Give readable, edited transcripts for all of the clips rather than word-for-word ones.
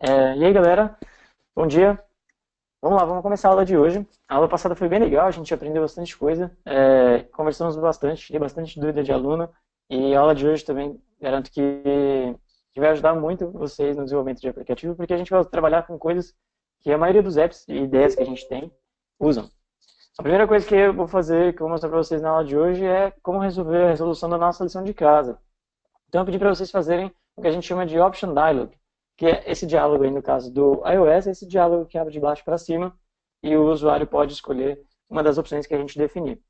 E aí, galera, bom dia. Vamos lá, vamos começar a aula de hoje. A aula passada foi bem legal, a gente aprendeu bastante coisa, conversamos bastante, tirei bastante dúvida de aluno, e a aula de hoje também garanto que vai ajudar muito vocês no desenvolvimento de aplicativo, porque a gente vai trabalhar com coisas que a maioria dos apps e ideias que a gente tem usam. A primeira coisa que eu vou fazer, que eu vou mostrar para vocês na aula de hoje, é como resolver a resolução da nossa lição de casa. Então, eu pedi para vocês fazerem o que a gente chama de Option Dialog, que é esse diálogo aí no caso do iOS, esse diálogo que abre de baixo para cima e o usuário pode escolher uma das opções que a gente definir.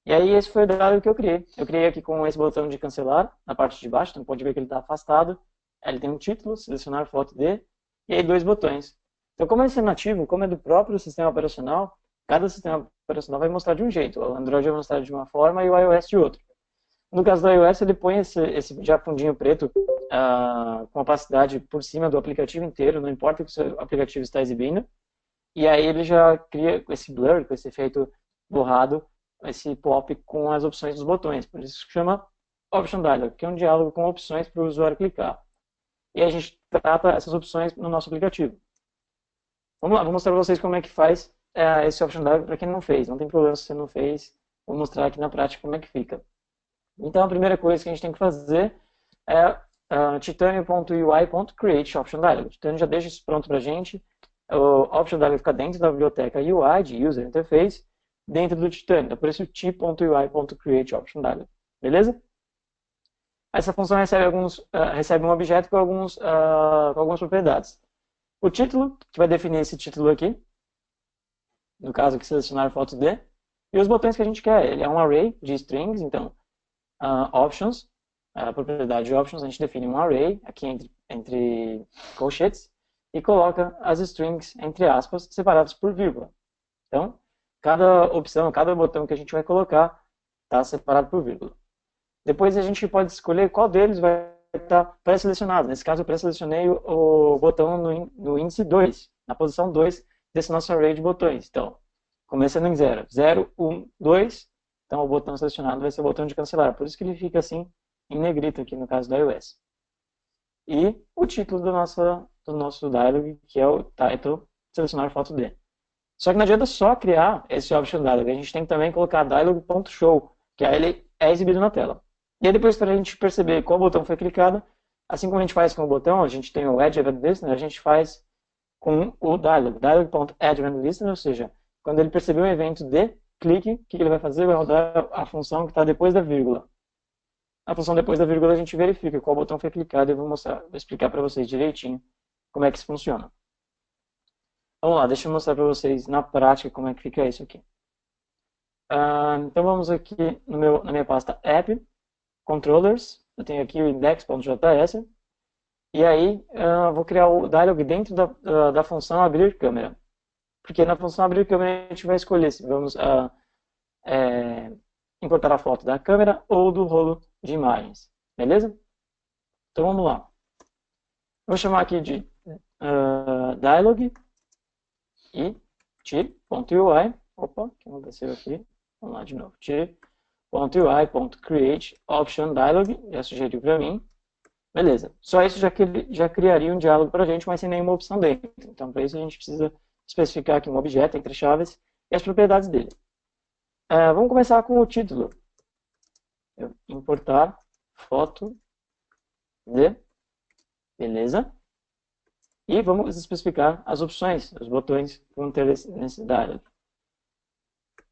E aí, esse foi o diálogo que eu criei. Eu criei aqui com esse botão de cancelar na parte de baixo, então pode ver que ele está afastado. Ele tem um título, selecionar foto de, e aí dois botões. Então, como esse é nativo, como é do próprio sistema operacional, cada sistema operacional vai mostrar de um jeito. O Android vai mostrar de uma forma e o iOS de outra. No caso do iOS, ele põe esse já fundinho preto com opacidade por cima do aplicativo inteiro, não importa o que o seu aplicativo está exibindo. E aí ele já cria esse blur, com esse efeito borrado, esse pop com as opções dos botões. Por isso que chama Option Dialog, que é um diálogo com opções para o usuário clicar. E a gente trata essas opções no nosso aplicativo. Vamos lá, vou mostrar para vocês como é que faz esse Option Dialog para quem não fez. Não tem problema se você não fez, vou mostrar aqui na prática como é que fica. Então, a primeira coisa que a gente tem que fazer é titanium.ui.create Option Dialog. Titanium já deixa isso pronto para a gente. O Option Dialog fica dentro da biblioteca UI, de User Interface, dentro do Titanium. Então, por isso, t.ui.create Option Dialog. Beleza? Essa função recebe um objeto com algumas propriedades. O título, que vai definir esse título aqui, no caso, que selecionar foto de, e os botões que a gente quer. Ele é um array de strings, então options, a propriedade de options, a gente define um array aqui entre colchetes e coloca as strings, entre aspas, separadas por vírgula. Então, cada opção, cada botão que a gente vai colocar está separado por vírgula. Depois a gente pode escolher qual deles vai estar pré-selecionado. Nesse caso, eu pré-selecionei o botão no índice 2, na posição 2 desse nosso array de botões. Então, começando em 0, 0, 1, 2, então o botão selecionado vai ser o botão de cancelar. Por isso que ele fica assim em negrito aqui no caso do iOS. E o título do nosso dialog, que é o title, selecionar foto de. Só que não adianta só criar esse option dialog, a gente tem que também colocar dialog.show, que aí ele é exibido na tela. E aí depois, para a gente perceber qual botão foi clicado, assim como a gente faz com o botão, a gente tem o Add Event Listener, a gente faz com o dialog.add Event Listener, ou seja, quando ele perceber um evento de clique, o que ele vai fazer? Vai rodar a função que está depois da vírgula. A função depois da vírgula a gente verifica qual botão foi clicado e eu vou explicar para vocês direitinho como é que isso funciona. Vamos lá, deixa eu mostrar para vocês na prática como é que fica isso aqui. Então vamos aqui na minha pasta app, controllers, eu tenho aqui o index.js, e aí vou criar o dialog dentro da função abrir câmera. Porque na função abrir câmera a gente vai escolher se vamos importar a foto da câmera ou do rolo de imagens. Beleza? Então vamos lá. Vou chamar aqui de dialog e tir.ui. Opa, que aconteceu aqui? Vamos lá de novo. tir.ui.create option dialog. Já sugeriu para mim. Beleza. Só isso já criaria um diálogo para a gente, mas sem nenhuma opção dentro. Então, para isso a gente precisa especificar aqui um objeto entre chaves e as propriedades dele. Vamos começar com o título. Importar foto de, beleza. E vamos especificar as opções, os botões que vão ter nesse dialog.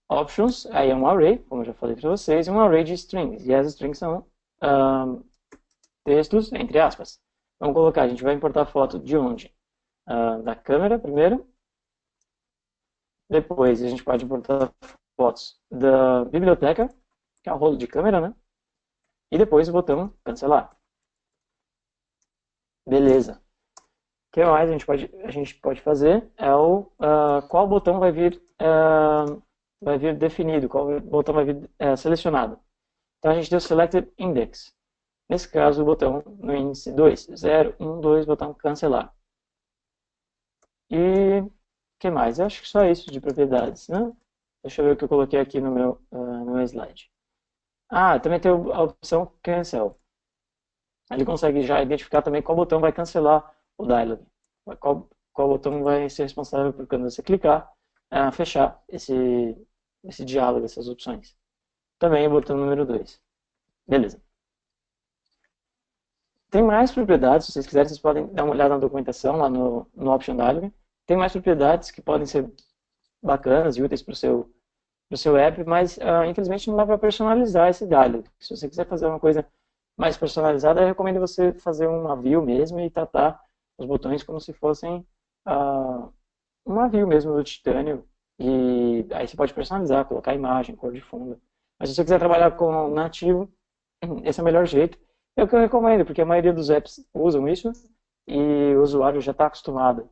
Options, aí é um array, como eu já falei para vocês, um array de strings. E as strings são textos, entre aspas. Vamos colocar, a gente vai importar foto de onde? Da câmera primeiro. Depois a gente pode importar fotos da biblioteca, que é o rolo de câmera, né? E depois o botão cancelar. Beleza. O que mais a gente pode fazer é qual botão vai vir definido, qual botão vai vir selecionado. Então a gente deu Selected Index. Nesse caso, o botão no índice 2, 0, 1, 2, botão cancelar. E o que mais? Eu acho que só isso de propriedades, né? Deixa eu ver o que eu coloquei aqui no meu slide. Também tem a opção Cancel. Ele consegue já identificar também qual botão vai cancelar o dialog. qual botão vai ser responsável por, quando você clicar, fechar esse diálogo, essas opções. Também o botão número 2. Beleza. Tem mais propriedades, se vocês quiserem, vocês podem dar uma olhada na documentação, lá no Option Dialog. Tem mais propriedades que podem ser bacanas e úteis para o seu app, mas infelizmente não dá para personalizar esse diálogo. Se você quiser fazer uma coisa mais personalizada, eu recomendo você fazer uma view mesmo e tratar os botões como se fossem uma view mesmo do Titânio. E aí você pode personalizar, colocar imagem, cor de fundo. Mas se você quiser trabalhar com nativo, esse é o melhor jeito. É o que eu recomendo, porque a maioria dos apps usam isso e o usuário já está acostumado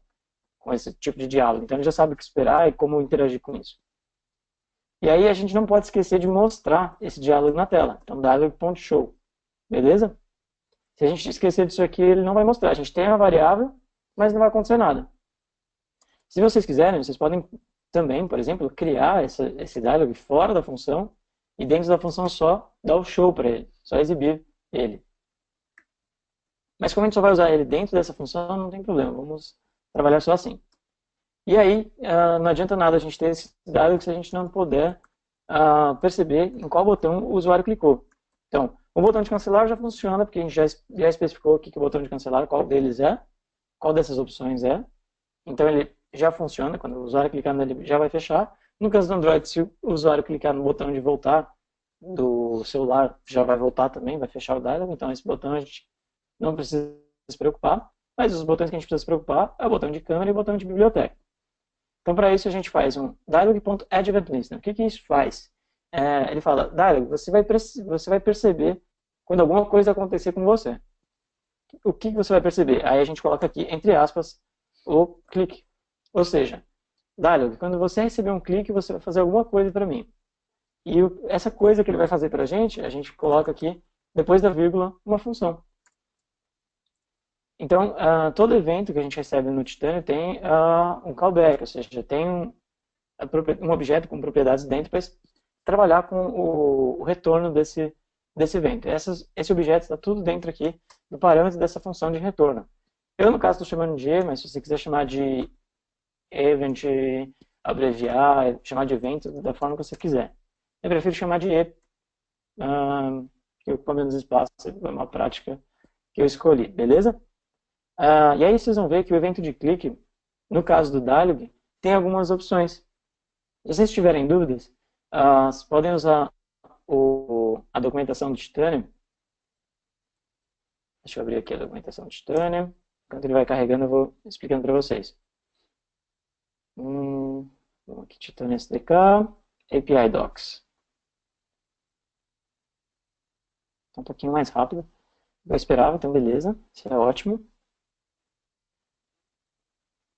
com esse tipo de diálogo. Então ele já sabe o que esperar e como interagir com isso. E aí a gente não pode esquecer de mostrar esse diálogo na tela. Então dialog.show. Beleza? Se a gente esquecer disso aqui, ele não vai mostrar. A gente tem uma variável, mas não vai acontecer nada. Se vocês quiserem, vocês podem também, por exemplo, criar esse dialog fora da função e dentro da função só dar o show para ele, só exibir ele. Mas como a gente só vai usar ele dentro dessa função, não tem problema, vamos trabalhar só assim. E aí, não adianta nada a gente ter esse dialog se a gente não puder perceber em qual botão o usuário clicou. Então, o botão de cancelar já funciona, porque a gente já especificou aqui que o botão de cancelar, qual deles é, qual dessas opções é. Então ele já funciona, quando o usuário clicar nele já vai fechar. No caso do Android, se o usuário clicar no botão de voltar do celular, já vai voltar também, vai fechar o dialog. Então esse botão a gente não precisa se preocupar. Mas os botões que a gente precisa se preocupar é o botão de câmera e o botão de biblioteca. Então para isso a gente faz um dialog.addEventListener. O que isso faz? Ele fala, dialog, você vai perceber quando alguma coisa acontecer com você. O que você vai perceber? Aí a gente coloca aqui, entre aspas, o clique. Ou seja, dialog, quando você receber um clique, você vai fazer alguma coisa para mim. E essa coisa que ele vai fazer para a gente coloca aqui, depois da vírgula, uma função. Então, todo evento que a gente recebe no Titânio tem um callback, ou seja, tem um objeto com propriedades dentro para trabalhar com o retorno desse evento. Esse objeto está tudo dentro aqui do parâmetro dessa função de retorno. Eu, no caso, estou chamando de E, mas se você quiser chamar de event, abreviar, chamar de evento, da forma que você quiser. Eu prefiro chamar de E, que ocupa menos espaço, é uma prática que eu escolhi, beleza? E aí vocês vão ver que o evento de clique, no caso do dialog, tem algumas opções. Se vocês tiverem dúvidas, vocês podem usar a documentação do Titânio. Deixa eu abrir aqui a documentação do Titânio. Enquanto ele vai carregando, eu vou explicando para vocês. Vamos aqui, Titânio SDK, API Docs. Então, um pouquinho mais rápido. Eu esperava, então beleza. Isso é ótimo.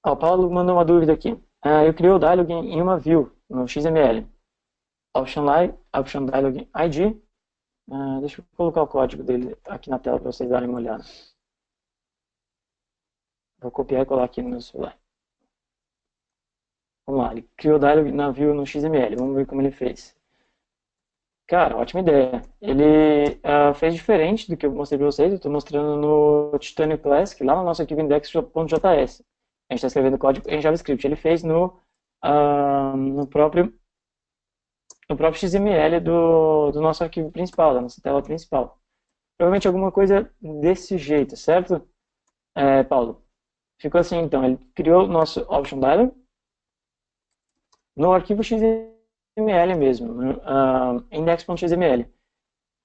O Paulo mandou uma dúvida aqui. Eu criei o dialog em uma view, no XML. Option Dialog ID. Deixa eu colocar o código dele aqui na tela para vocês darem uma olhada. Vou copiar e colar aqui no meu celular. Vamos lá, ele criou o dialog na view no XML. Vamos ver como ele fez. Cara, ótima ideia. Ele fez diferente do que eu mostrei para vocês. Eu estou mostrando no Titânio Classic, lá no nosso arquivo index.js. A gente está escrevendo código em JavaScript. Ele fez no próprio XML do nosso arquivo principal, da nossa tela principal. Provavelmente alguma coisa desse jeito, certo, Paulo? Ficou assim, então. Ele criou o nosso Option Dialog no arquivo XML mesmo, no index.xml.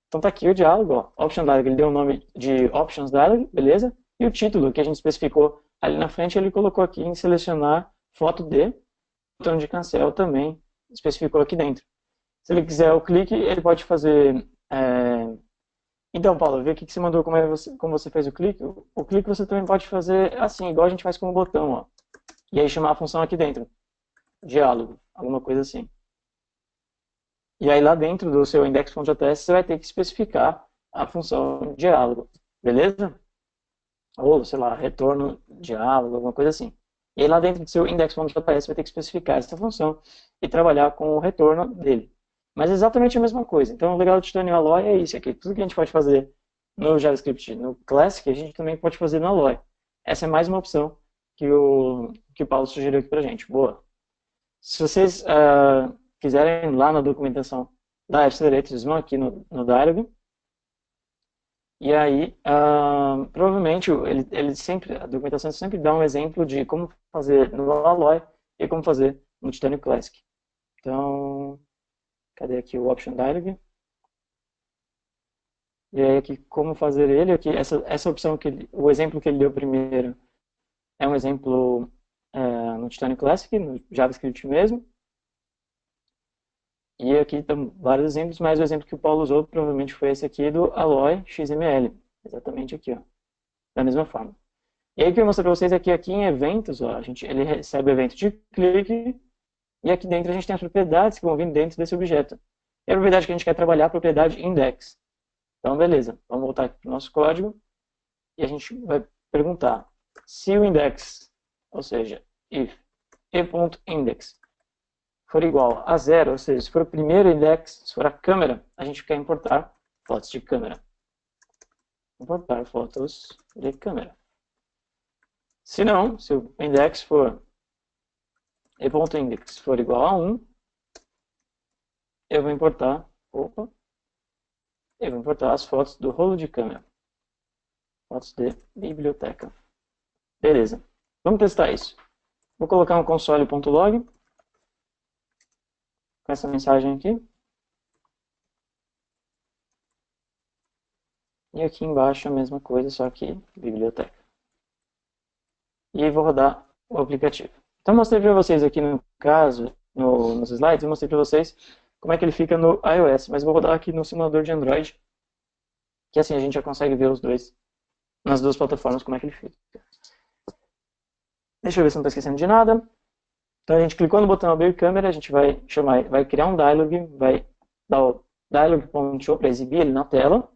Então tá aqui o diálogo, ó, Option Dialog, ele deu o nome de Options Dialog, beleza? E o título que a gente especificou ali na frente, ele colocou aqui em selecionar foto de, o botão de cancel também especificou aqui dentro. Se ele quiser o clique, ele pode fazer... Então, Paulo, vê aqui que você mandou como você fez o clique. O clique você também pode fazer assim, igual a gente faz com o botão, ó. E aí chamar a função aqui dentro. Diálogo, alguma coisa assim. E aí lá dentro do seu index.js você vai ter que especificar a função diálogo, beleza? Ou, sei lá, retorno diálogo, alguma coisa assim. E aí lá dentro do seu index.js você vai ter que especificar essa função e trabalhar com o retorno dele. Mas é exatamente a mesma coisa. Então o legal do Titânio Alloy é isso aqui. Tudo que a gente pode fazer no JavaScript, no Classic, a gente também pode fazer no Alloy. Essa é mais uma opção que o Paulo sugeriu aqui pra gente. Boa. Se vocês quiserem lá na documentação da Accelerator, vocês vão aqui no Dialog. E aí, provavelmente, a documentação sempre dá um exemplo de como fazer no Alloy e como fazer no Titanium Classic. Então, cadê aqui o Option Dialog? E aí aqui, como fazer ele, aqui, essa opção, o exemplo que ele deu primeiro é um exemplo no Titanium Classic, no JavaScript mesmo. E aqui estão vários exemplos, mas o exemplo que o Paulo usou provavelmente foi esse aqui do Alloy XML. Exatamente aqui, ó. Da mesma forma. E aí o que eu mostro para vocês aqui em eventos, ó, ele recebe o evento de clique, e aqui dentro a gente tem as propriedades que vão vir dentro desse objeto. E a propriedade que a gente quer trabalhar é a propriedade index. Então, beleza. Vamos voltar aqui para o nosso código, e a gente vai perguntar se o index, ou seja, if e.index for igual a 0, ou seja, se for o primeiro index, se for a câmera, a gente quer importar fotos de câmera. Importar fotos de câmera. Se não, se o index for e.index for igual a 1, eu vou importar, as fotos do rolo de câmera. Fotos de biblioteca. Beleza. Vamos testar isso. Vou colocar um console.log com essa mensagem aqui. E aqui embaixo a mesma coisa, só que biblioteca. E vou rodar o aplicativo. Então, mostrei para vocês aqui no caso, nos slides, eu mostrei para vocês como é que ele fica no iOS. Mas vou rodar aqui no simulador de Android, que assim a gente já consegue ver os dois, nas duas plataformas, como é que ele fica. Deixa eu ver se não estou esquecendo de nada. Então, a gente clicou no botão abrir câmera, a gente vai criar um dialog, vai dar o dialog.show para exibir ele na tela.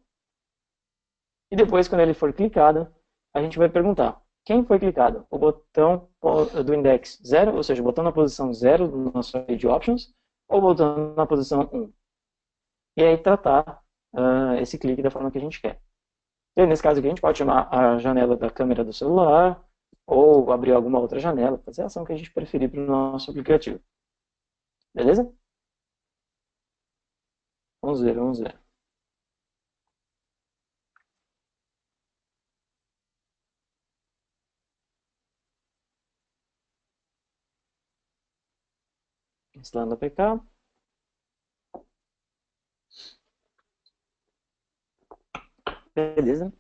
E depois, quando ele for clicado, a gente vai perguntar quem foi clicado? O botão do index 0, ou seja, o botão na posição 0 do nosso array de options, ou o botão na posição 1. E aí tratar esse clique da forma que a gente quer. E nesse caso aqui, a gente pode chamar a janela da câmera do celular, ou abrir alguma outra janela, fazer a ação que a gente preferir para o nosso aplicativo. Beleza? Vamos ver. Instalando o APK. Beleza.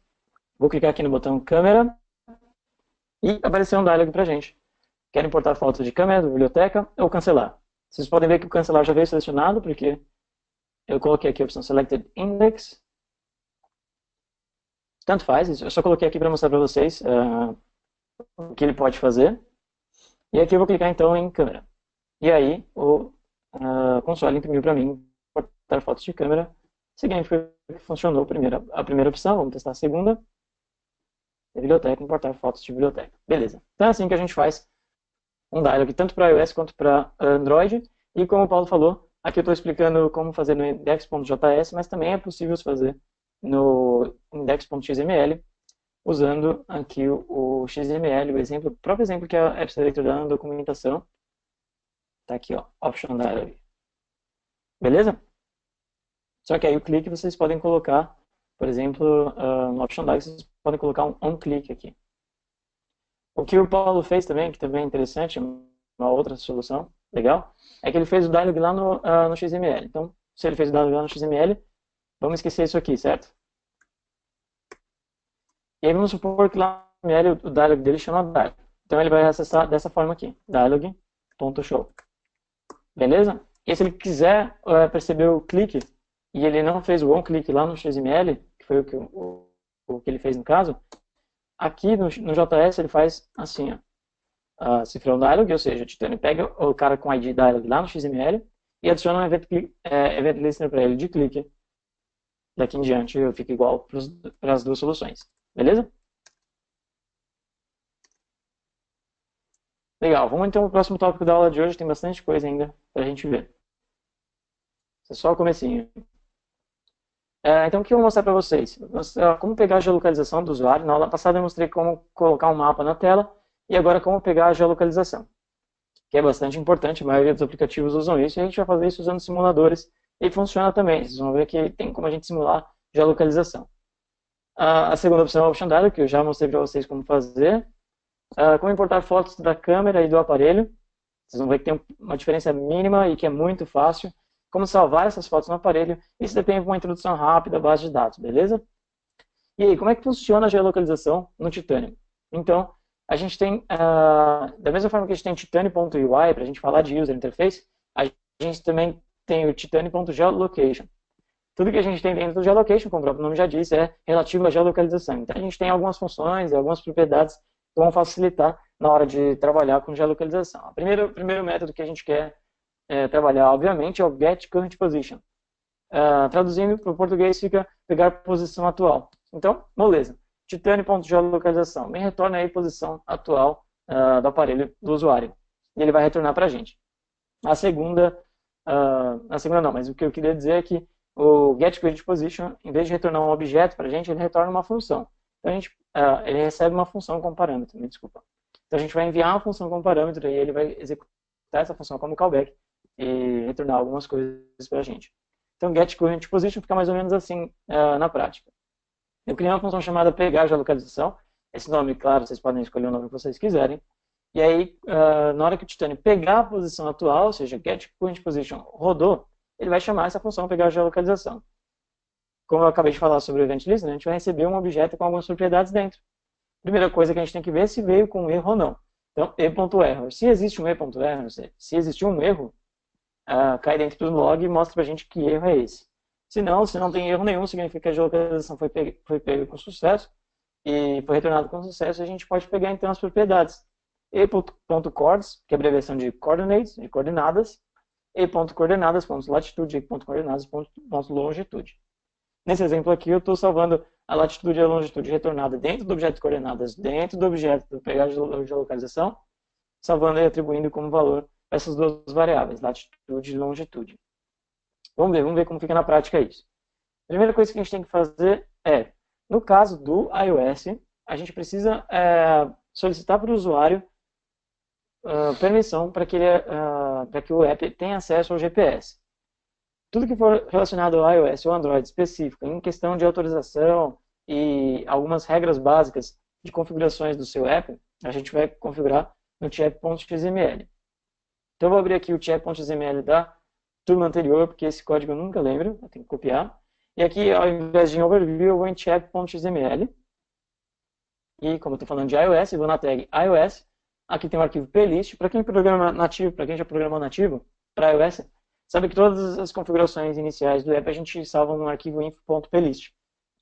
Vou clicar aqui no botão câmera e apareceu um dialog para a gente. Quero importar fotos de câmera, da biblioteca ou cancelar. Vocês podem ver que o cancelar já veio selecionado, porque eu coloquei aqui a opção Selected Index. Tanto faz, eu só coloquei aqui para mostrar para vocês o que ele pode fazer. E aqui eu vou clicar então em câmera. E aí o console imprimiu para mim importar fotos de câmera. Significa que funcionou a primeira opção, vamos testar a segunda. Biblioteca, importar fotos de biblioteca. Beleza. Então é assim que a gente faz um dialog tanto para iOS quanto para Android. E como o Paulo falou, aqui eu estou explicando como fazer no index.js, mas também é possível fazer no index.xml, usando aqui o XML, o próprio exemplo que a Accelerator dá na documentação. Está aqui, ó, Option Dialog. Beleza? Só que aí o clique vocês podem colocar, por exemplo, no Option Dialog, vocês podem colocar um on-click aqui. O que o Paulo fez também, que também é interessante, uma outra solução legal, é que ele fez o dialog lá no XML. Então, se ele fez o dialog lá no XML, vamos esquecer isso aqui, certo? E aí vamos supor que lá no XML o dialog dele chama dialog. Então ele vai acessar dessa forma aqui, dialog.show. Beleza? E se ele quiser perceber o clique, e ele não fez o on-click lá no XML, que foi o que ele fez no caso, aqui no JS ele faz assim, ó. Cifrão dialog, ou seja, ele pega o cara com ID dialog lá no XML e adiciona um event listener para ele de clique. Daqui em diante fica igual para as duas soluções. Beleza? Legal, vamos então para o próximo tópico da aula de hoje, tem bastante coisa ainda para a gente ver. Isso é só o comecinho. Então, o que eu vou mostrar para vocês? Como pegar a geolocalização do usuário. Na aula passada eu mostrei como colocar um mapa na tela E agora como pegar a geolocalização, que é bastante importante, a maioria dos aplicativos usam isso, e a gente vai fazer isso usando simuladores, e funciona também. Vocês vão ver que tem como a gente simular geolocalização. A segunda opção é o Option Data, que eu já mostrei para vocês como fazer. Como importar fotos da câmera e do aparelho. Vocês vão ver que tem uma diferença mínima e que é muito fácil. Como salvar essas fotos no aparelho. Isso depende de uma introdução rápida à base de dados, beleza? E aí, como é que funciona a geolocalização no Titanium? Então, a gente tem, da mesma forma que a gente tem Titanium.ui para a gente falar de User Interface, a gente também tem o Titanium.geolocation. Tudo que a gente tem dentro do geolocation, como o próprio nome já diz, é relativo à geolocalização. Então, a gente tem algumas funções e algumas propriedades que vão facilitar na hora de trabalhar com geolocalização. O primeiro método que a gente quer trabalhar, obviamente, é o Get Current Position. Traduzindo para o português, fica pegar posição atual. Então, moleza. Titanium.geolocalização. Me retorna aí a posição atual do aparelho do usuário. E ele vai retornar para a gente. A segunda não, mas o que eu queria dizer é que o getCreatePosition, em vez de retornar um objeto para a gente, ele retorna uma função. Então, ele recebe uma função com parâmetro, me desculpa. Então, a gente vai enviar uma função com parâmetro e ele vai executar essa função como callback e retornar algumas coisas para a gente. Então, getCurrentPosition fica mais ou menos assim na prática. Eu criei uma função chamada pegar geolocalização. Esse nome, claro, vocês podem escolher o nome que vocês quiserem. E aí, na hora que o Titanium pegar a posição atual, ou seja, getCurrentPosition rodou, ele vai chamar essa função pegar a geolocalização. Como eu acabei de falar sobre o Event Listener, a gente vai receber um objeto com algumas propriedades dentro. Primeira coisa que a gente tem que ver é se veio com um erro ou não. Então, e.error. Se existe um e.error, se existiu um erro, cai dentro do log e mostra pra gente que erro é esse. Se não tem erro nenhum, significa que a geolocalização foi pega com sucesso e foi retornado com sucesso, a gente pode pegar então as propriedades. e.coords, que é a abreviação de coordinates, de coordenadas, e.coordenadas, pontos latitude, e.coordenadas, pontos longitude. Nesse exemplo aqui, eu estou salvando a latitude e a longitude retornada dentro do objeto de coordenadas, dentro do objeto do pegar de geolocalização, salvando e atribuindo como valor essas duas variáveis, latitude e longitude. Vamos ver como fica na prática isso. A primeira coisa que a gente tem que fazer é, no caso do iOS, a gente precisa solicitar para o usuário permissão para que o app tenha acesso ao GPS. Tudo que for relacionado ao iOS ou Android específico, em questão de autorização e algumas regras básicas de configurações do seu app, a gente vai configurar no chat.xml. Então eu vou abrir aqui o chat.xml da turma anterior, porque esse código eu nunca lembro, eu tenho que copiar. E aqui, ao invés de em overview, eu vou em chat.xml. E como eu estou falando de iOS, eu vou na tag iOS. Aqui tem o arquivo playlist. Para quem programa nativo, para quem já programou nativo, para iOS, sabe que todas as configurações iniciais do app a gente salva no arquivo info.playlist.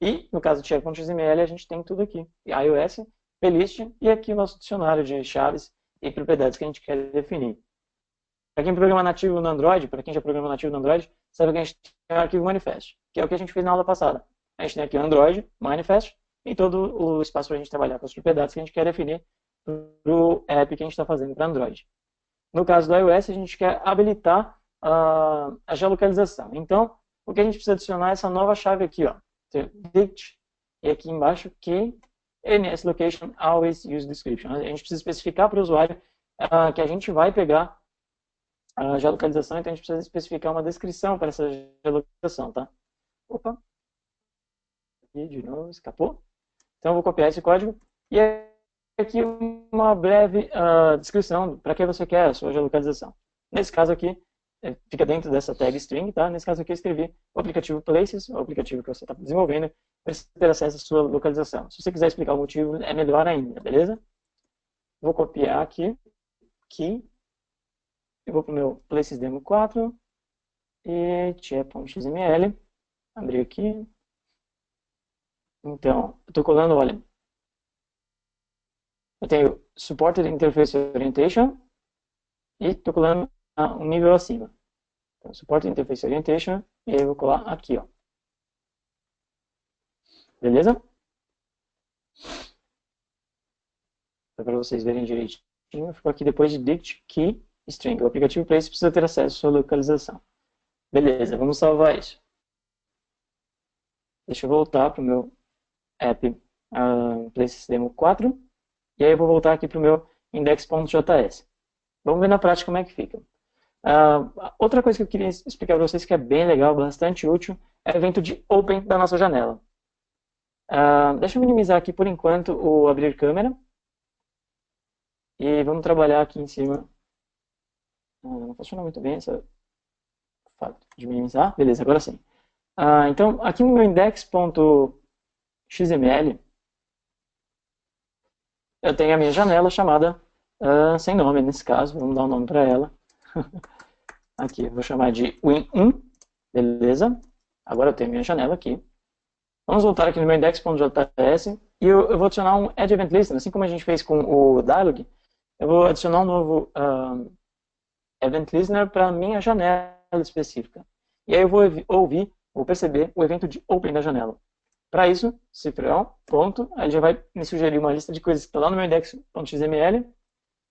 E, no caso do chat.xml, a gente tem tudo aqui. iOS, playlist e aqui o nosso dicionário de chaves e propriedades que a gente quer definir. Para quem programa nativo no Android, para quem já programa nativo no Android, sabe que a gente tem o arquivo manifest, que é o que a gente fez na aula passada. A gente tem aqui o Android, manifest, e todo o espaço para a gente trabalhar com as propriedades que a gente quer definir para o app que a gente está fazendo para Android. No caso do iOS, a gente quer habilitar a geolocalização. Então, o que a gente precisa adicionar é essa nova chave aqui, ó, dict, e aqui embaixo, que NS Location Always Use Description. A gente precisa especificar para o usuário que a gente vai pegar a geolocalização, então a gente precisa especificar uma descrição para essa geolocalização, tá? Opa! E de novo, escapou. Então eu vou copiar esse código e aqui uma breve descrição para que você quer a sua geolocalização. Nesse caso aqui, fica dentro dessa tag string, tá? Nesse caso aqui eu escrevi o aplicativo Places, o aplicativo que você está desenvolvendo, para ter acesso à sua localização. Se você quiser explicar o motivo, é melhor ainda, beleza? Vou copiar aqui, eu vou para o meu Places Demo 4 e chat.xml, abrir aqui. Então, eu estou colando, olha, eu tenho Supported Interface Orientation e estou colando um nível acima. Então, Supported Interface Orientation e aí eu vou colar aqui, ó. Beleza? Para vocês verem direitinho, ficou aqui depois de dict key string. O aplicativo Place precisa ter acesso à sua localização. Beleza, vamos salvar isso. Deixa eu voltar para o meu app Places Demo 4. E aí eu vou voltar aqui para o meu index.js. Vamos ver na prática como é que fica. Outra coisa que eu queria explicar para vocês que é bem legal, bastante útil, é o evento de Open da nossa janela. Deixa eu minimizar aqui por enquanto o abrir câmera. E vamos trabalhar aqui em cima. Não funciona muito bem essa fato de minimizar. Beleza, agora sim. Então, aqui no meu index.xml, eu tenho a minha janela chamada sem nome, nesse caso. Vamos dar um nome para ela. Aqui, eu vou chamar de win1. Beleza? Agora eu tenho a minha janela aqui. Vamos voltar aqui no meu index.js e eu vou adicionar um add event listener, assim como a gente fez com o dialog. Eu vou adicionar um novo event listener para a minha janela específica. E aí eu vou perceber o evento de open da janela. Para isso, cifrão, ponto, aí já vai me sugerir uma lista de coisas que está lá no meu index.xml.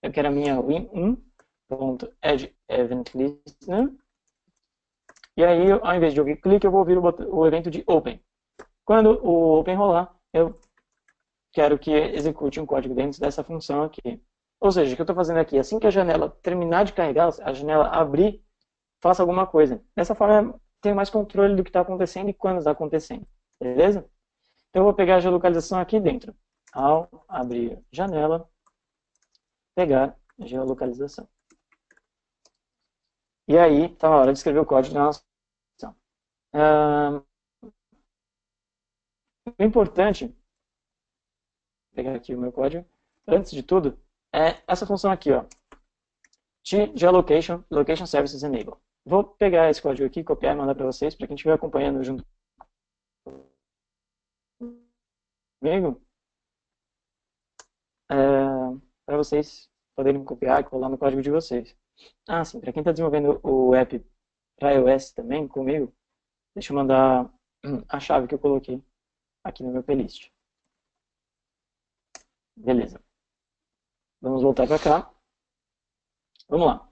Eu quero a minha win1.add-event-listener. E aí, ao invés de ouvir clique, eu vou ouvir o evento de open. Quando o open rolar, eu quero que execute um código dentro dessa função aqui. Ou seja, o que eu estou fazendo aqui, assim que a janela terminar de carregar, a janela abrir, faça alguma coisa. Dessa forma, eu tenho mais controle do que está acontecendo e quando está acontecendo. Beleza? Então, eu vou pegar a geolocalização aqui dentro. Ao abrir janela, pegar a geolocalização. E aí, está na hora de escrever o código da nossa função. O importante, vou pegar aqui o meu código, antes de tudo, é essa função aqui, ó, tgeolocation, location services enable. Vou pegar esse código aqui, copiar e mandar para vocês, para quem estiver acompanhando junto comigo, para vocês poderem copiar e colar no código de vocês. Sim, para quem está desenvolvendo o app para iOS também comigo, deixa eu mandar a chave que eu coloquei aqui no meu playlist. Beleza. Vamos voltar para cá. Vamos lá.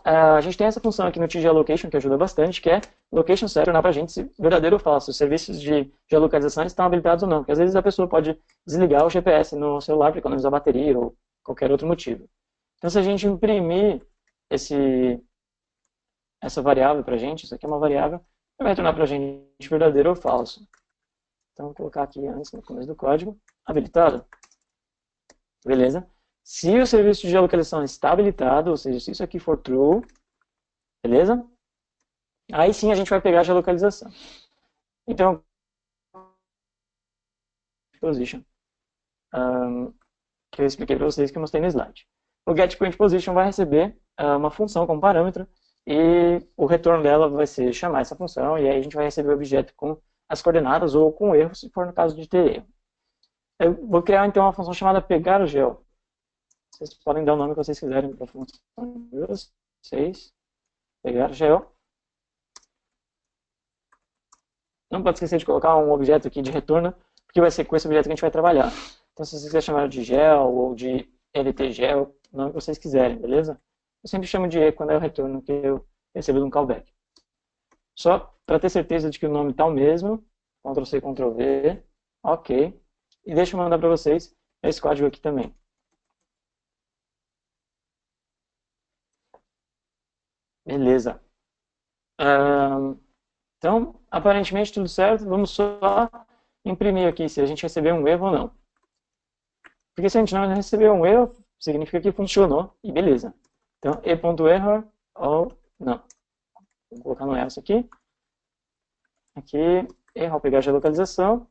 A gente tem essa função aqui no tgeolocation que ajuda bastante, que é location zero, para a gente se verdadeiro ou falso, os serviços de geolocalização estão habilitados ou não. Porque às vezes a pessoa pode desligar o GPS no celular para economizar bateria ou qualquer outro motivo. Então, se a gente imprimir essa variável para a gente, isso aqui é uma variável, vai retornar para a gente verdadeiro ou falso. Então, vou colocar aqui antes, no começo do código, habilitado. Beleza? Se o serviço de geolocalização está habilitado, ou seja, se isso aqui for true, beleza? Aí sim a gente vai pegar a geolocalização. Então, position, que eu expliquei para vocês que eu mostrei no slide. O getPointPosition vai receber uma função como parâmetro e o retorno dela vai ser chamar essa função e aí a gente vai receber o objeto com as coordenadas ou com erro, se for no caso de ter erro. Eu vou criar então uma função chamada pegarGeo. Vocês podem dar o nome que vocês quiserem para a função de vocês. pegarGeo. Não pode esquecer de colocar um objeto aqui de retorno, porque vai ser com esse objeto que a gente vai trabalhar. Então, se vocês quiserem chamar de gel ou de ltgel, o nome que vocês quiserem, beleza? Eu sempre chamo de E quando é o retorno que eu recebo de um callback. Só para ter certeza de que o nome está o mesmo, Ctrl+C, Ctrl+V, ok. E deixa eu mandar para vocês esse código aqui também. Beleza. Então, aparentemente tudo certo. Vamos só imprimir aqui se a gente recebeu um erro ou não. Porque se a gente não recebeu um erro, significa que funcionou e beleza. Então, e.error ou não. Vou colocar no else aqui. Aqui, erro ao pegar a geolocalização.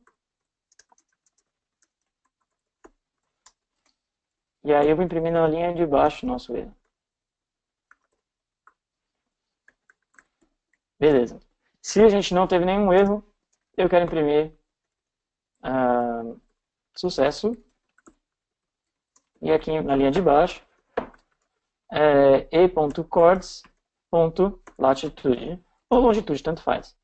E aí eu vou imprimir na linha de baixo o nosso erro. Beleza. Se a gente não teve nenhum erro, eu quero imprimir sucesso. E aqui na linha de baixo, e.chords.latitude ou longitude, tanto faz.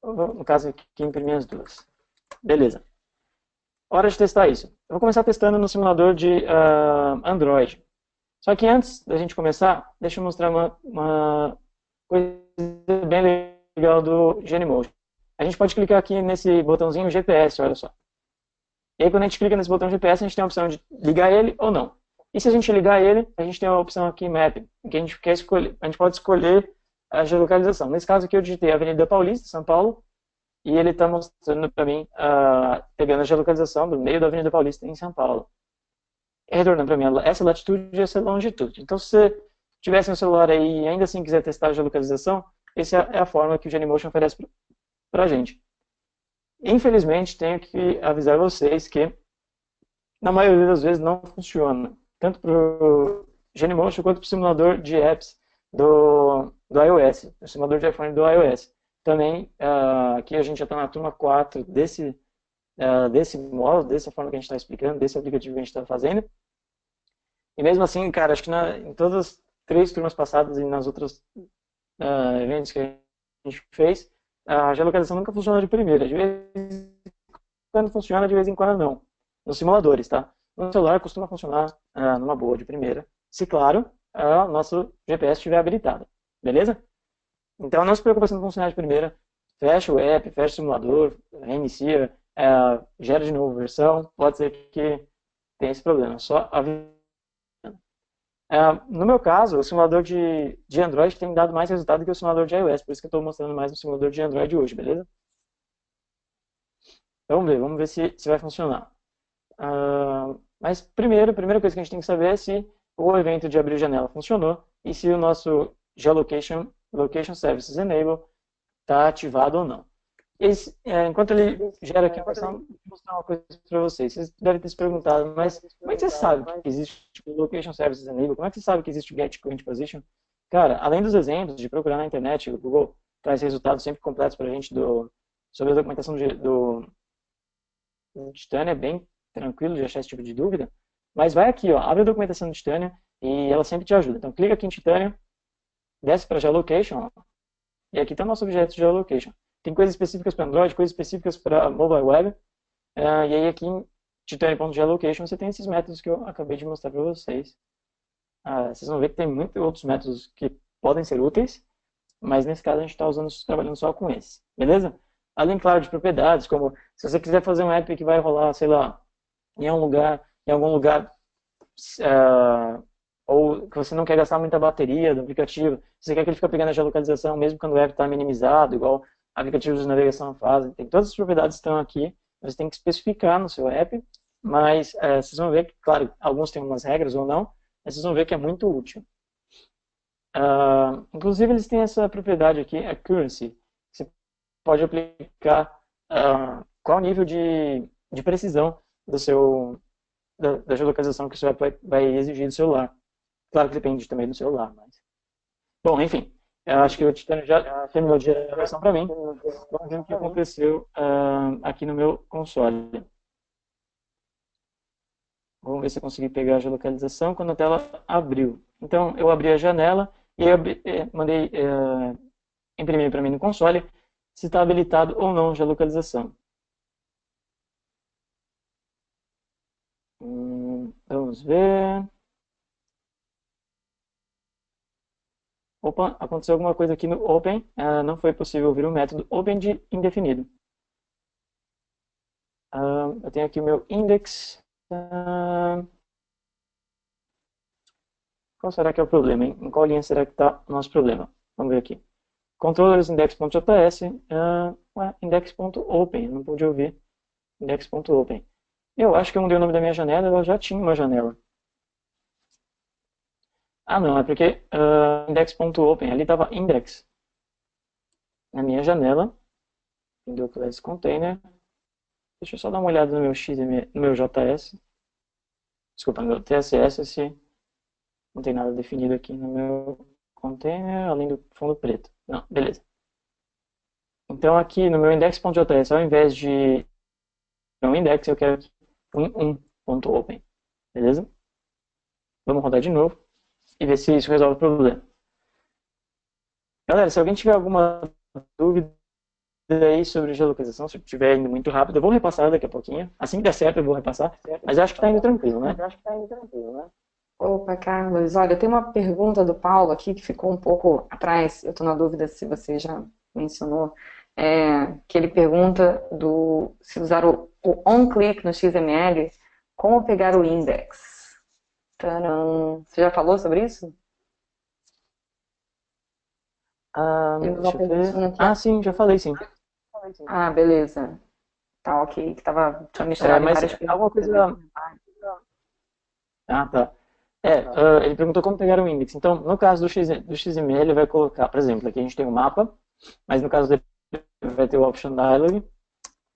No caso aqui, imprimir as duas. Beleza. Hora de testar isso. Eu vou começar testando no simulador de Android. Só que antes da gente começar, deixa eu mostrar uma coisa bem legal do Genymotion. A gente pode clicar aqui nesse botãozinho GPS, olha só. E aí, quando a gente clica nesse botão GPS, a gente tem a opção de ligar ele ou não. E se a gente ligar ele, a gente tem a opção aqui Map, que a gente quer escolher, a gente pode escolher a geolocalização. Nesse caso aqui eu digitei Avenida Paulista, São Paulo, e ele está mostrando para mim, pegando a geolocalização do meio da Avenida Paulista em São Paulo. E retornando para mim essa latitude e essa longitude. Então, se você tivesse no celular aí e ainda assim quiser testar a geolocalização, essa é a forma que o Genymotion oferece para a gente. Infelizmente, tenho que avisar vocês que, na maioria das vezes, não funciona. Tanto para o Genymotion quanto para o simulador de apps do iOS, o simulador de iPhone do iOS. Também, aqui a gente já está na turma 4 desse módulo, dessa forma que a gente está explicando, desse aplicativo que a gente está fazendo. E mesmo assim, cara, acho que em todas as 3 turmas passadas e nas outras eventos que a gente fez, a geolocalização nunca funciona de primeira. De vez em quando funciona, de vez em quando não. Nos simuladores, tá? No celular costuma funcionar numa boa, de primeira. Se, claro, o nosso GPS estiver habilitado. Beleza? Então, não se preocupe se não funcionar de primeira. Fecha o app, fecha o simulador, reinicia, gera de novo versão. Pode ser que tenha esse problema. Só avisando. No meu caso, o simulador de Android tem dado mais resultado que o simulador de iOS. Por isso que eu estou mostrando mais no simulador de Android hoje, beleza? Então, vamos ver se vai funcionar. Mas primeiro, a primeira coisa que a gente tem que saber é se o evento de abrir janela funcionou e se o nosso Geolocation Location Services Enable está ativado ou não. Enquanto ele gera aqui, eu vou mostrar uma coisa para vocês. Vocês devem ter se perguntado, mas como é que você sabe que existe o Location Services Enable? Como é que você sabe que existe o Get Current Position? Cara, além dos exemplos de procurar na internet, o Google traz resultados sempre completos para a gente sobre a documentação do Titânia, é bem tranquilo de achar esse tipo de dúvida. Mas vai aqui, ó, abre a documentação do Titânia e ela sempre te ajuda. Então clica aqui em Titânia, desce para Geolocation, ó, e aqui está o nosso objeto de Geolocation. Tem coisas específicas para Android, coisas específicas para mobile web. E aí aqui em Titânia.geolocation você tem esses métodos que eu acabei de mostrar para vocês. Vocês vão ver que tem muitos outros métodos que podem ser úteis, mas nesse caso a gente está trabalhando só com esse. Beleza? Além, claro, de propriedades, como se você quiser fazer um app que vai rolar, sei lá, em algum lugar, ou que você não quer gastar muita bateria do aplicativo, você quer que ele fique pegando a geolocalização mesmo quando o app está minimizado, igual aplicativos de navegação fazem. Todas as propriedades estão aqui, você tem que especificar no seu app, mas vocês vão ver que, claro, alguns têm umas regras ou não, mas vocês vão ver que é muito útil. Inclusive, eles têm essa propriedade aqui, accuracy. Você pode aplicar qual nível de precisão da geolocalização que o seu app vai exigir do celular. Claro que depende também do celular, mas... Bom, enfim, eu acho que o Titânia já terminou de gerar a versão para mim. Vamos ver o que aconteceu aqui no meu console. Vamos ver se eu consegui pegar a geolocalização quando a tela abriu. Então, eu abri a janela e mandei imprimir para mim no console se está habilitado ou não a geolocalização. Vamos ver... Opa, aconteceu alguma coisa aqui no Open, não foi possível ouvir o método Open de indefinido. Eu tenho aqui o meu index. Qual será que é o problema, hein? Em qual linha será que está o nosso problema? Vamos ver aqui. Controllers index.js, index.open, não pude ouvir index.open. Eu acho que eu mudei o nome da minha janela, ela já tinha uma janela. Não, é porque index.open, ali estava index. Na minha janela, do class container. Deixa eu só dar uma olhada no meu XML, no meu JS. Desculpa, no meu TSS, se não tem nada definido aqui no meu container, além do fundo preto. Não, beleza. Então aqui no meu index.js, ao invés de um index, eu quero aqui um .open. Beleza? Vamos rodar de novo e ver se isso resolve o problema. Galera, se alguém tiver alguma dúvida aí sobre geolocalização, se estiver indo muito rápido, eu vou repassar daqui a pouquinho. Assim que der certo, eu vou repassar. Mas eu acho que está indo tranquilo, né? Opa, Carlos, olha, tem uma pergunta do Paulo aqui que ficou um pouco atrás, eu estou na dúvida se você já mencionou, que ele pergunta se usar o o onClick no XML, como pegar o index. Tcharam. Você já falou sobre isso? Tem uma Deixa eu ver. perguntinha aqui. Sim, já falei sim. Ah, beleza. Tá, ok. Que tinha misturado em Mas várias alguma perguntas, né? coisa. Tá. Ele perguntou como pegar o index. Então, no caso do XML, ele vai colocar, por exemplo, aqui a gente tem um mapa, mas no caso dele vai ter o option dialog.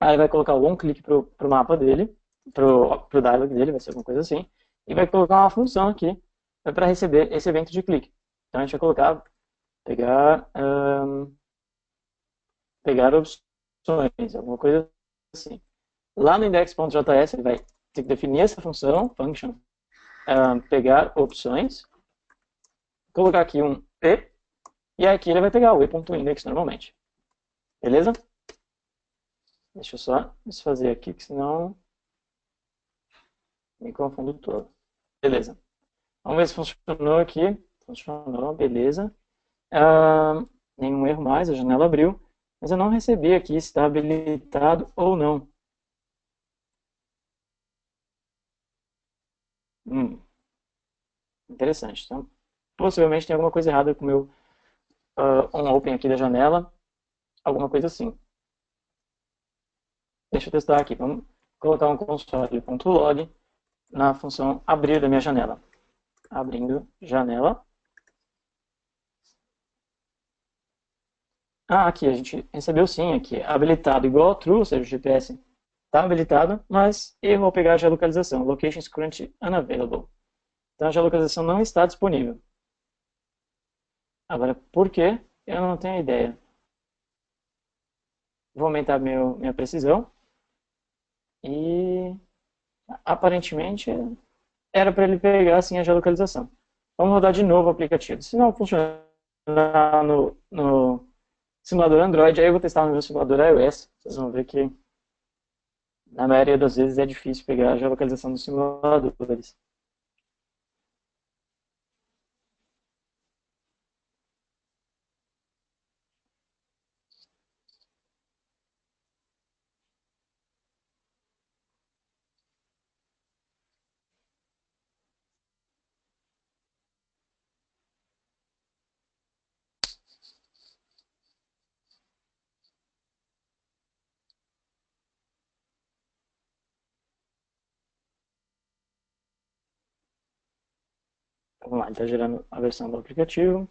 Aí vai colocar o onClick pro mapa dele, pro dialog dele, vai ser alguma coisa assim. E vai colocar uma função aqui para receber esse evento de clique. Então a gente vai colocar, pegar, pegar opções, alguma coisa assim. Lá no index.js ele vai ter que definir essa função, function, pegar opções, colocar aqui um e, e aqui ele vai pegar o e.index normalmente. Beleza? Deixa eu só desfazer aqui, que senão me confundo todo. Beleza. Vamos ver se funcionou aqui. Funcionou, beleza. Nenhum erro mais, a janela abriu. Mas eu não recebi aqui se está habilitado ou não. Interessante. Então, possivelmente tem alguma coisa errada com o meu on-open aqui da janela. Alguma coisa assim. Deixa eu testar aqui. Vamos colocar um console.log na função abrir da minha janela. Abrindo janela. Aqui a gente recebeu sim, aqui, habilitado igual a true, ou seja, o GPS está habilitado, mas erro ao pegar a geolocalização, location is currently unavailable. Então a geolocalização não está disponível. Agora, por quê? Eu não tenho ideia. Vou aumentar minha precisão e aparentemente era para ele pegar assim a geolocalização. Vamos rodar de novo o aplicativo. Se não funcionar no simulador Android, aí eu vou testar no meu simulador iOS. Vocês vão ver que na maioria das vezes é difícil pegar a geolocalização dos simuladores. Vamos lá, ele está gerando a versão do aplicativo.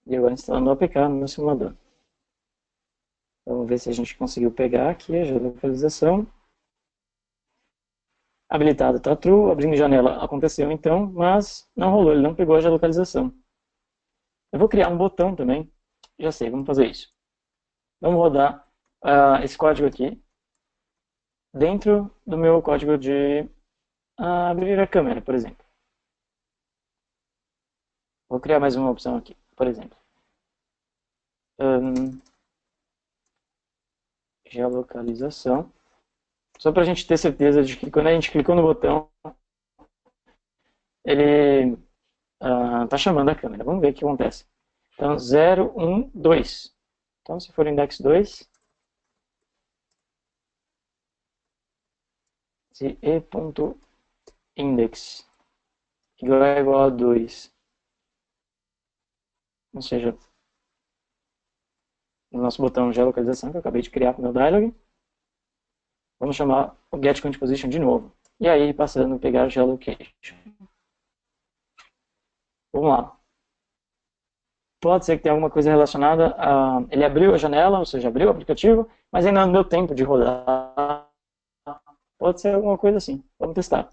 E agora instalando o APK no meu simulador. Vamos ver se a gente conseguiu pegar aqui a geolocalização. Habilitado está true, abrindo janela aconteceu então, mas não rolou, ele não pegou a geolocalização. Eu vou criar um botão também. Já sei, vamos fazer isso. Vamos rodar esse código aqui dentro do meu código de abrir a câmera, por exemplo. Vou criar mais uma opção aqui, por exemplo. Geolocalização. Só para a gente ter certeza de que quando a gente clicou no botão, ele está chamando a câmera. Vamos ver o que acontece. Então, 0, 1, 2. Então, se for index 2, se e.index igual a 2, ou seja, no nosso botão geolocalização que eu acabei de criar com o meu dialog, vamos chamar o getCountPosition de novo. E aí, passando a pegar o geolocation. Vamos lá. Pode ser que tenha alguma coisa relacionada a... Ele abriu a janela, ou seja, abriu o aplicativo, mas ainda não deu tempo de rodar. Pode ser alguma coisa assim. Vamos testar.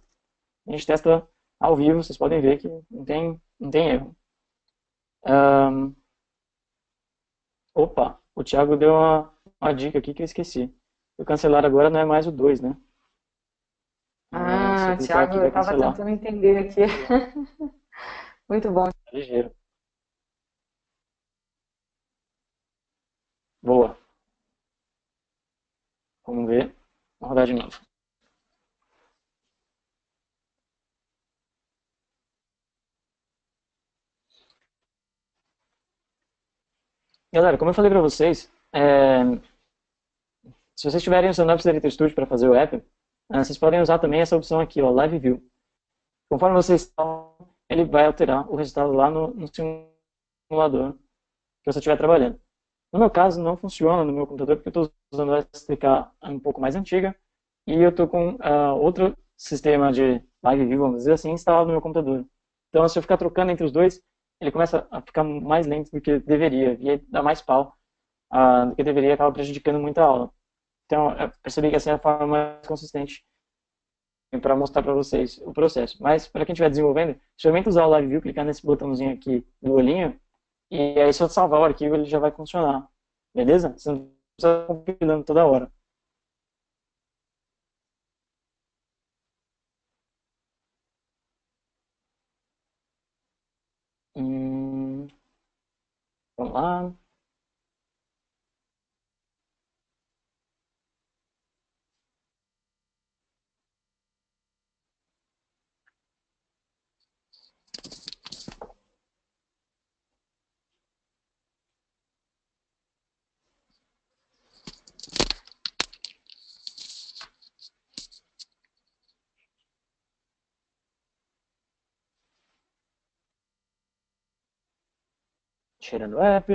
A gente testa ao vivo, vocês podem ver que não tem erro. Opa, o Thiago deu uma dica aqui que eu esqueci. O cancelar agora não é mais o 2, né? Se eu clicar Thiago, aqui eu vai estava cancelar. tentando entender aqui. Muito bom. Ligeiro. Boa. Vamos ver. Vamos rodar de novo. Galera, como eu falei para vocês, se vocês estiverem usando o Apps Studio para fazer o app, vocês podem usar também essa opção aqui, ó, Live View. Conforme vocês estão, ele vai alterar o resultado lá no simulador que você estiver trabalhando. No meu caso, não funciona no meu computador, porque eu estou usando a SDK um pouco mais antiga, e eu estou com outro sistema de Live View, vamos dizer assim, instalado no meu computador. Então, se eu ficar trocando entre os dois, ele começa a ficar mais lento do que deveria, e aí dá mais pau do que deveria, acaba prejudicando muito a aula. Então, eu percebi que essa é a forma mais consistente para mostrar para vocês o processo. Mas, para quem estiver desenvolvendo, experimenta usar o Live View, clicar nesse botãozinho aqui do olhinho, e aí, se eu salvar o arquivo, ele já vai funcionar. Beleza? Você não precisa ficar compilando toda hora. Hum, vamos lá. Tirando o app.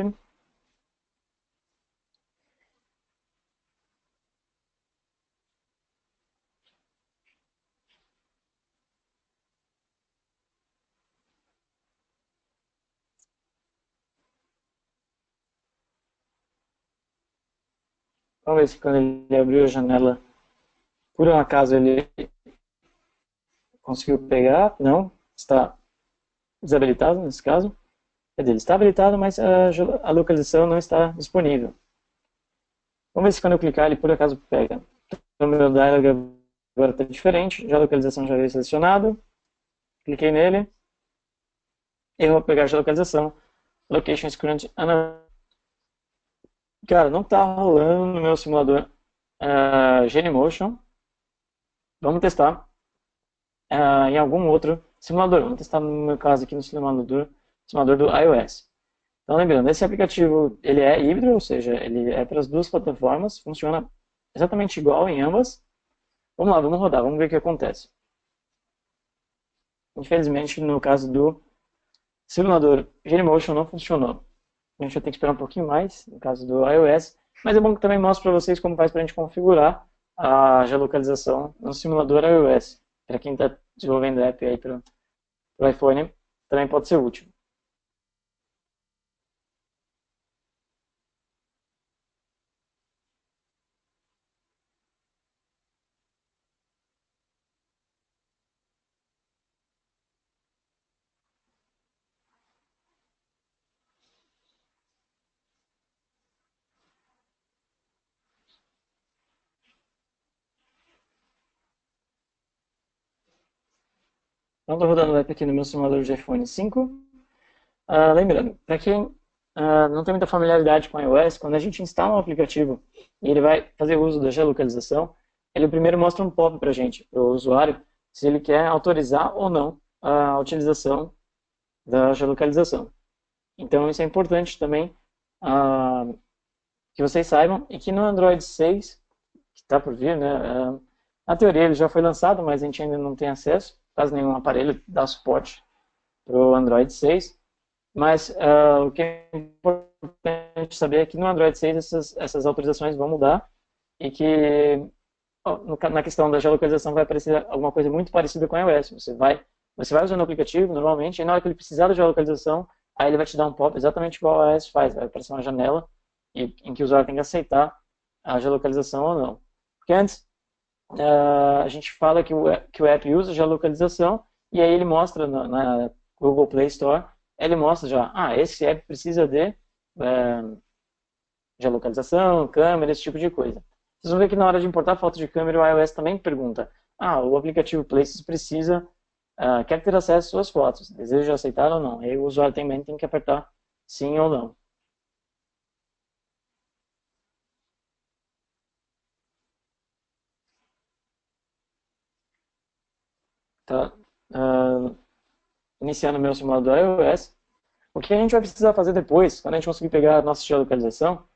Vamos ver se quando ele abriu a janela, por um acaso ele conseguiu pegar. Não, está desabilitado nesse caso. Quer dizer, ele está habilitado, mas a localização não está disponível. Vamos ver se quando eu clicar ele por acaso pega. Então, meu dialog agora está diferente. Já a localização já veio selecionado. Cliquei nele. Eu vou pegar a localização. Location is current. Cara, não está rolando no meu simulador Genymotion. Vamos testar em algum outro simulador. Vamos testar no meu caso aqui no simulador do iOS. Então, lembrando, esse aplicativo ele é híbrido, ou seja, ele é para as duas plataformas, funciona exatamente igual em ambas. Vamos lá, vamos rodar, vamos ver o que acontece. Infelizmente, no caso do simulador Genymotion não funcionou. A gente vai ter que esperar um pouquinho mais, no caso do iOS, mas é bom que também mostre para vocês como faz para a gente configurar a geolocalização no simulador iOS. Para quem está desenvolvendo app aí para o iPhone, também pode ser útil. Então, estou rodando o app aqui no meu simulador de iPhone 5. Lembrando, para quem não tem muita familiaridade com iOS, quando a gente instala um aplicativo e ele vai fazer uso da geolocalização, ele primeiro mostra um pop para a gente, para o usuário, se ele quer autorizar ou não a utilização da geolocalização. Então, isso é importante também que vocês saibam, e que no Android 6, que está por vir, né, na teoria ele já foi lançado, mas a gente ainda não tem acesso, caso nenhum aparelho dá suporte para o Android 6. Mas o que é importante saber é que no Android 6 essas autorizações vão mudar e que na questão da geolocalização vai aparecer alguma coisa muito parecida com o iOS. Você vai usando o aplicativo normalmente e na hora que ele precisar da geolocalização, aí ele vai te dar um pop exatamente igual o iOS faz. Vai aparecer uma janela em que o usuário tem que aceitar a geolocalização ou não. Porque antes a gente fala que o app usa geolocalização e aí ele mostra na Google Play Store, ele mostra já, esse app precisa de geolocalização, câmera, esse tipo de coisa. Vocês vão ver que na hora de importar foto de câmera, o iOS também pergunta, o aplicativo Places precisa, quer ter acesso às suas fotos, deseja aceitar ou não. Aí o usuário também tem que apertar sim ou não. Tá? Iniciando meu simulador iOS. O que a gente vai precisar fazer depois, quando a gente conseguir pegar a nossa geolocalização,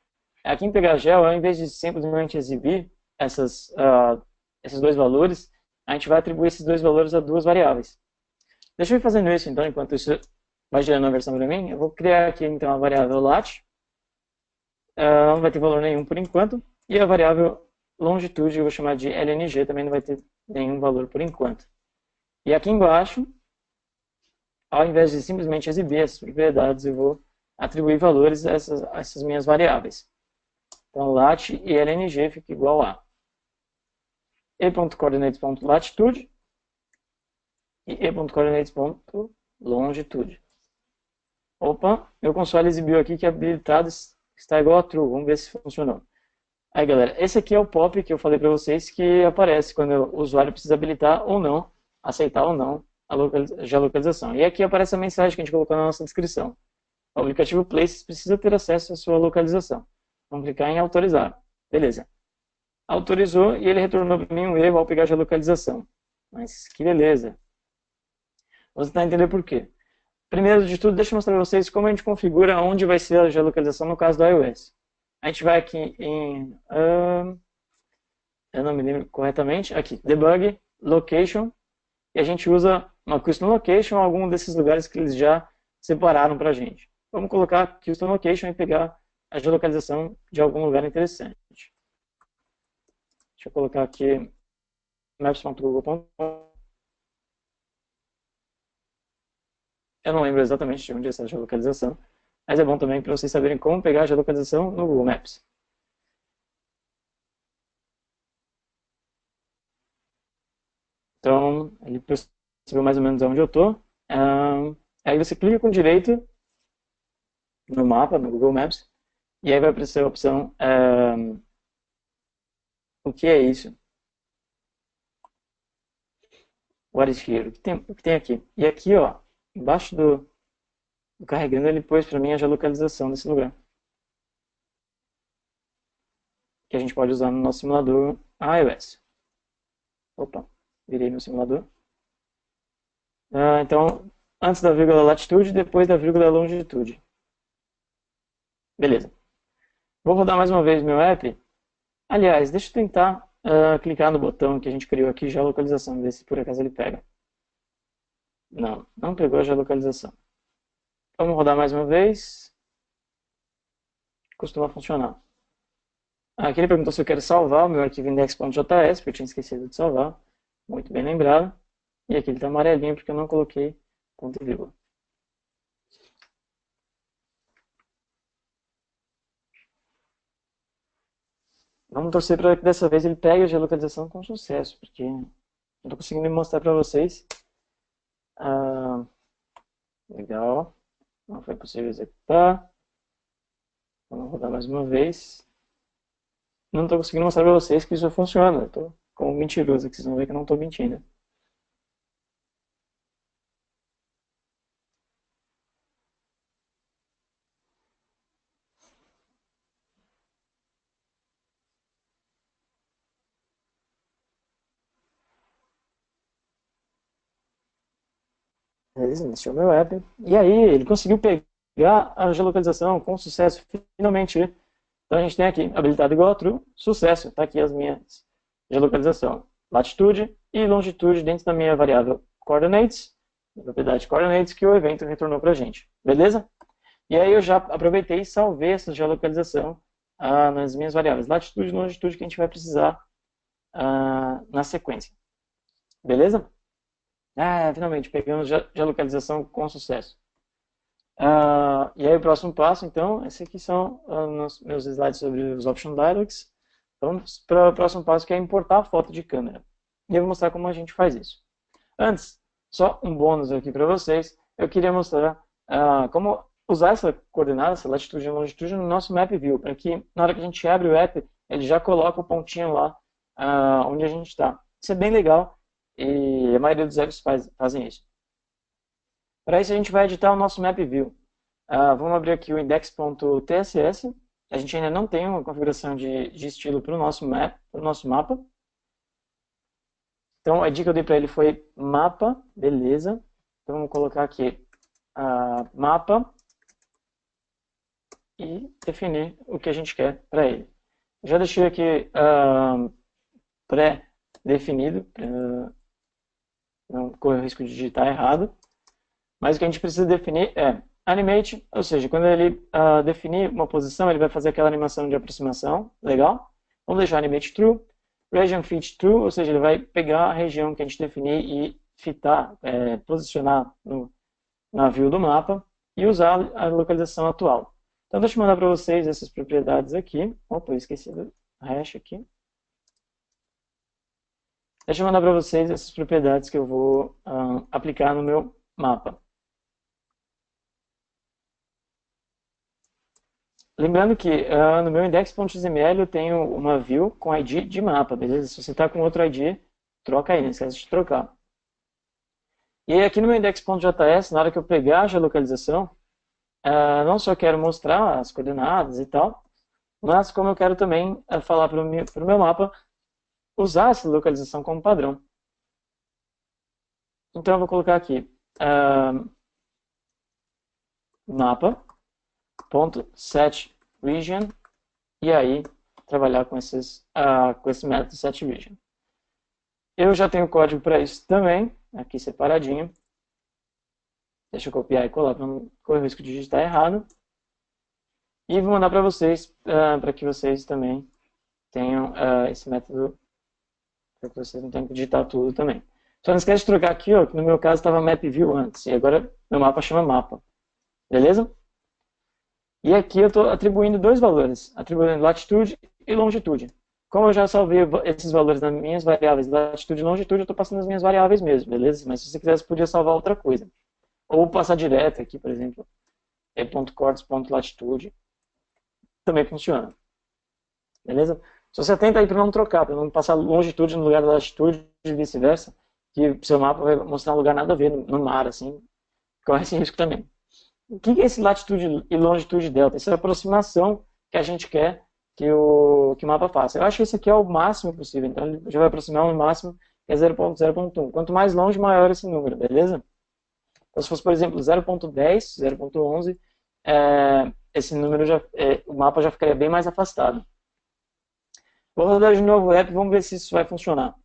é aqui em pegar gel, ao invés de simplesmente exibir esses dois valores, a gente vai atribuir esses dois valores a duas variáveis. Deixa eu ir fazendo isso, então, enquanto isso vai gerando a versão para mim. Eu vou criar aqui, então, a variável lat. Não vai ter valor nenhum por enquanto. E a variável longitude eu vou chamar de lng, também não vai ter nenhum valor por enquanto. E aqui embaixo, ao invés de simplesmente exibir essas propriedades, eu vou atribuir valores a essas minhas variáveis. Então, lat e lng fica igual a e.coordinates.latitude e e.coordinates.longitude. Opa, meu console exibiu aqui que habilitado está igual a true. Vamos ver se funcionou. Aí, galera, esse aqui é o pop que eu falei para vocês que aparece quando o usuário precisa habilitar ou não, aceitar ou não a geolocalização. E aqui aparece a mensagem que a gente colocou na nossa descrição. O aplicativo Places precisa ter acesso à sua localização. Vamos clicar em autorizar. Beleza. Autorizou e ele retornou para mim um erro ao pegar a geolocalização. Mas que beleza. Você está entendendo por quê? Primeiro de tudo, deixa eu mostrar para vocês como a gente configura onde vai ser a geolocalização no caso do iOS. A gente vai aqui em... eu não me lembro corretamente. Aqui, Debug, Location. E a gente usa uma Custom Location, algum desses lugares que eles já separaram para a gente. Vamos colocar Custom Location e pegar a geolocalização de algum lugar interessante. Deixa eu colocar aqui maps.google.com. Eu não lembro exatamente de onde é essa geolocalização, mas é bom também para vocês saberem como pegar a geolocalização no Google Maps. Então, ele percebeu mais ou menos onde eu estou. Aí você clica com direito no mapa, no Google Maps, e aí vai aparecer a opção o que é isso? What is here? O que tem aqui? E aqui, ó, embaixo do carregando, ele pôs para mim a geolocalização desse lugar. Que a gente pode usar no nosso simulador iOS. Opa, virei meu simulador. Então, antes da vírgula latitude, depois da vírgula longitude. Beleza. Vou rodar mais uma vez meu app. Aliás, deixa eu tentar clicar no botão que a gente criou aqui, geolocalização, ver se por acaso ele pega. Não pegou a geolocalização. Vamos rodar mais uma vez. Costuma funcionar. Aqui ele perguntou se eu quero salvar o meu arquivo index.js, porque eu tinha esquecido de salvar. Muito bem lembrado. E aqui ele está amarelinho porque eu não coloquei ponto e vírgula. Vamos torcer para que dessa vez ele pegue a geolocalização com sucesso, porque não estou conseguindo mostrar para vocês. Legal. Não foi possível executar. Vamos rodar mais uma vez. Não estou conseguindo mostrar para vocês que isso funciona. Estou como mentiroso, que vocês vão ver que eu não estou mentindo. Beleza, iniciou meu app. E aí, ele conseguiu pegar a geolocalização com sucesso, finalmente. Então a gente tem aqui, habilitado igual a true, sucesso. Está aqui as minhas geolocalização. Latitude e longitude dentro da minha variável coordinates, propriedade coordinates, que o evento retornou para a gente. Beleza? E aí eu já aproveitei e salvei essa geolocalização nas minhas variáveis. Latitude e longitude que a gente vai precisar na sequência. Beleza? Finalmente, pegamos geolocalização com sucesso. E aí o próximo passo, então, esses aqui são meus slides sobre os Option Dialogs. Vamos para o próximo passo, que é importar a foto de câmera. E eu vou mostrar como a gente faz isso. Antes, só um bônus aqui para vocês. Eu queria mostrar como usar essa coordenada, essa latitude e longitude, no nosso Map View, para que na hora que a gente abre o app, ele já coloca o pontinho lá onde a gente está. Isso é bem legal e a maioria dos apps fazem isso. Para isso, a gente vai editar o nosso Map View. Vamos abrir aqui o index.tss. A gente ainda não tem uma configuração de estilo para o nosso mapa. Então, a dica que eu dei para ele foi mapa, beleza. Então, vamos colocar aqui mapa e definir o que a gente quer para ele. Já deixei aqui pré-definido, para não correr o risco de digitar errado. Mas o que a gente precisa definir é animate, ou seja, quando ele definir uma posição, ele vai fazer aquela animação de aproximação, legal? Vamos deixar animate true. Region fit true, ou seja, ele vai pegar a região que a gente definir e fitar, posicionar na view do mapa e usar a localização atual. Então, deixa eu mandar para vocês essas propriedades aqui. Opa, eu esqueci do hash aqui. Deixa eu mandar para vocês essas propriedades que eu vou aplicar no meu mapa. Lembrando que no meu index.xml eu tenho uma view com ID de mapa, beleza? Se você está com outro ID, troca aí, não esquece de trocar. E aí aqui no meu index.js, na hora que eu pegar a geolocalização, não só quero mostrar as coordenadas e tal, mas como eu quero também falar para o meu mapa usar essa localização como padrão. Então eu vou colocar aqui mapa.setRegion e aí trabalhar com esse método setRegion. Eu já tenho código para isso também, aqui separadinho. Deixa eu copiar e colar para não correr o risco de digitar errado. E vou mandar para vocês, para que vocês também tenham esse método, para que vocês não tenham que digitar tudo também. Só não esquece de trocar aqui, ó, que no meu caso estava mapView antes, e agora meu mapa chama mapa. Beleza? E aqui eu estou atribuindo dois valores, atribuindo latitude e longitude. Como eu já salvei esses valores nas minhas variáveis latitude e longitude, eu estou passando as minhas variáveis mesmo, beleza? Mas se você quiser, você podia salvar outra coisa. Ou passar direto aqui, por exemplo, .cortes.latitude. Também funciona. Beleza? Só você atenta aí para não trocar, para não passar longitude no lugar da latitude e vice-versa, que seu mapa vai mostrar um lugar nada a ver no mar, assim. Corre esse risco também. O que é esse latitude e longitude delta? Essa é a aproximação que a gente quer que o mapa faça. Eu acho que esse aqui é o máximo possível, então ele já vai aproximar no máximo, que é 0.0.1. Quanto mais longe, maior esse número, beleza? Então, se fosse, por exemplo, 0.10, 0.11, esse número o mapa já ficaria bem mais afastado. Vou rodar de novo o app, vamos ver se isso vai funcionar.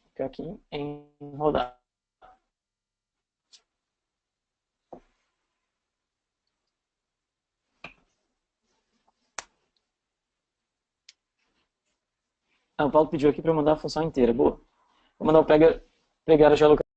Fica aqui em rodar. O Paulo pediu aqui para eu mandar a função inteira. Boa. Vou mandar o pegar a geolocalização.